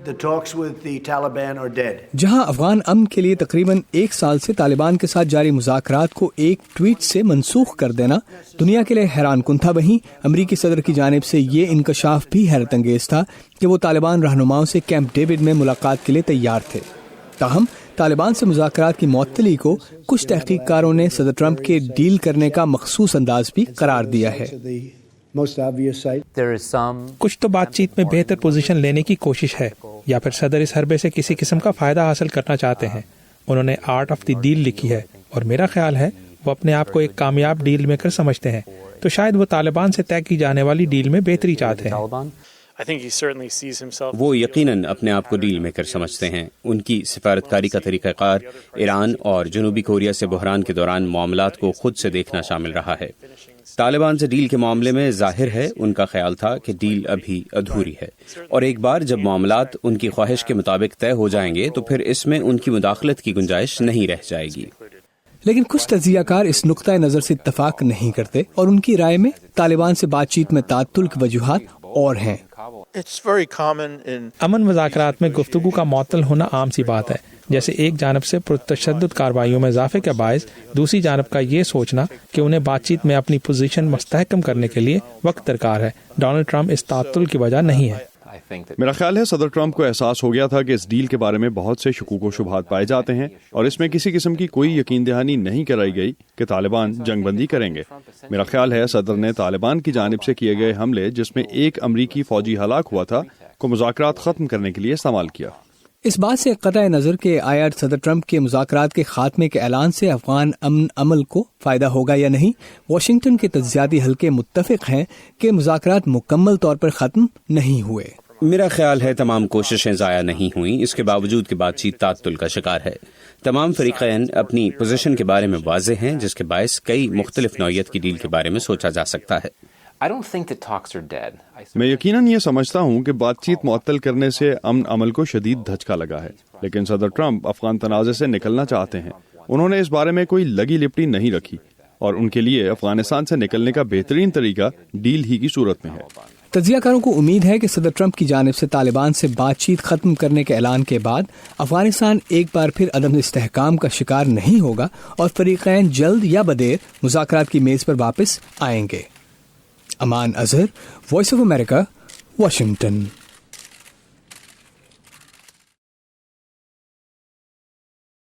The talks with the Taliban are dead. جہاں افغان امن کے لیے تقریباً 1 سال سے طالبان کے ساتھ جاری مذاکرات کو ایک ٹویٹ سے منسوخ کر دینا دنیا کے لیے حیران کن تھا، وہیں امریکی صدر کی جانب سے یہ انکشاف بھی حیرت انگیز تھا کہ وہ طالبان رہنماؤں سے کیمپ ڈیوڈ میں ملاقات کے لیے تیار تھے۔ تاہم طالبان سے مذاکرات کی معطلی کو کچھ تحقیق کاروں نے صدر ٹرمپ کے ڈیل کرنے کا مخصوص انداز بھی قرار دیا ہے۔ کچھ تو بات چیت میں بہتر پوزیشن لینے کی کوشش ہے، یا پھر صدر اس حربے سے کسی قسم کا فائدہ حاصل کرنا چاہتے ہیں۔ انہوں نے آرٹ آف دی ڈیل لکھی ہے، اور میرا خیال ہے وہ اپنے آپ کو ایک کامیاب ڈیل میکر سمجھتے ہیں، تو شاید وہ طالبان سے طے کی جانے والی ڈیل میں بہتری چاہتے ہیں۔ وہ یقیناً اپنے آپ کو ڈیل میکر سمجھتے ہیں۔ ان کی سفارتکاری کا طریقہ کار ایران اور جنوبی کوریا سے بحران کے دوران معاملات کو خود سے دیکھنا شامل رہا ہے۔ طالبان سے ڈیل کے معاملے میں ظاہر ہے ان کا خیال تھا کہ ڈیل ابھی ادھوری ہے، اور ایک بار جب معاملات ان کی خواہش کے مطابق طے ہو جائیں گے تو پھر اس میں ان کی مداخلت کی گنجائش نہیں رہ جائے گی۔ لیکن کچھ تجزیہ کار اس نقطۂ نظر سے اتفاق نہیں کرتے، اور ان کی رائے میں طالبان سے بات چیت میں تعطل کی وجوہات اور ہیں۔ امن مذاکرات میں گفتگو کا معطل ہونا عام سی بات ہے، جیسے ایک جانب سے پرتشدد کارروائیوں میں اضافے کا باعث دوسری جانب کا یہ سوچنا کہ انہیں بات چیت میں اپنی پوزیشن مستحکم کرنے کے لیے وقت درکار ہے۔ ڈونلڈ ٹرمپ اس تعطل کی وجہ نہیں ہے۔ میرا خیال ہے صدر ٹرمپ کو احساس ہو گیا تھا کہ اس ڈیل کے بارے میں بہت سے شکوک و شبہات پائے جاتے ہیں، اور اس میں کسی قسم کی کوئی یقین دہانی نہیں کرائی گئی کہ طالبان جنگ بندی کریں گے۔ میرا خیال ہے صدر نے طالبان کی جانب سے کیے گئے حملے، جس میں ایک امریکی فوجی ہلاک ہوا تھا، کو مذاکرات ختم کرنے کے لیے استعمال کیا۔ اس بات سے قطع نظر کہ آیا صدر ٹرمپ کے مذاکرات کے خاتمے کے اعلان سے افغان امن عمل کو فائدہ ہوگا یا نہیں، واشنگٹن کے تجزیاتی حلقے متفق ہیں کہ مذاکرات مکمل طور پر ختم نہیں ہوئے۔ میرا خیال ہے تمام کوششیں ضائع نہیں ہوئیں، اس کے باوجود کہ بات چیت تعطل کا شکار ہے۔ تمام فریقین اپنی پوزیشن کے بارے میں واضح ہیں، جس کے باعث کئی مختلف نوعیت کی ڈیل کے بارے میں سوچا جا سکتا ہے۔ میں یقیناً یہ سمجھتا ہوں کہ بات چیت معطل کرنے سے امن عمل کو شدید دھچکا لگا ہے، لیکن صدر ٹرمپ افغان تنازع سے نکلنا چاہتے ہیں۔ انہوں نے اس بارے میں کوئی لگی لپٹی نہیں رکھی، اور ان کے لیے افغانستان سے نکلنے کا بہترین طریقہ ڈیل ہی کی صورت میں ہے۔ تجزیہ کاروں کو امید ہے کہ صدر ٹرمپ کی جانب سے طالبان سے بات چیت ختم کرنے کے اعلان کے بعد افغانستان ایک بار پھر عدم استحکام کا شکار نہیں ہوگا، اور فریقین جلد یا بدیر مذاکرات کی میز پر واپس آئیں گے۔ Aman Azhar, voice of America, Washington.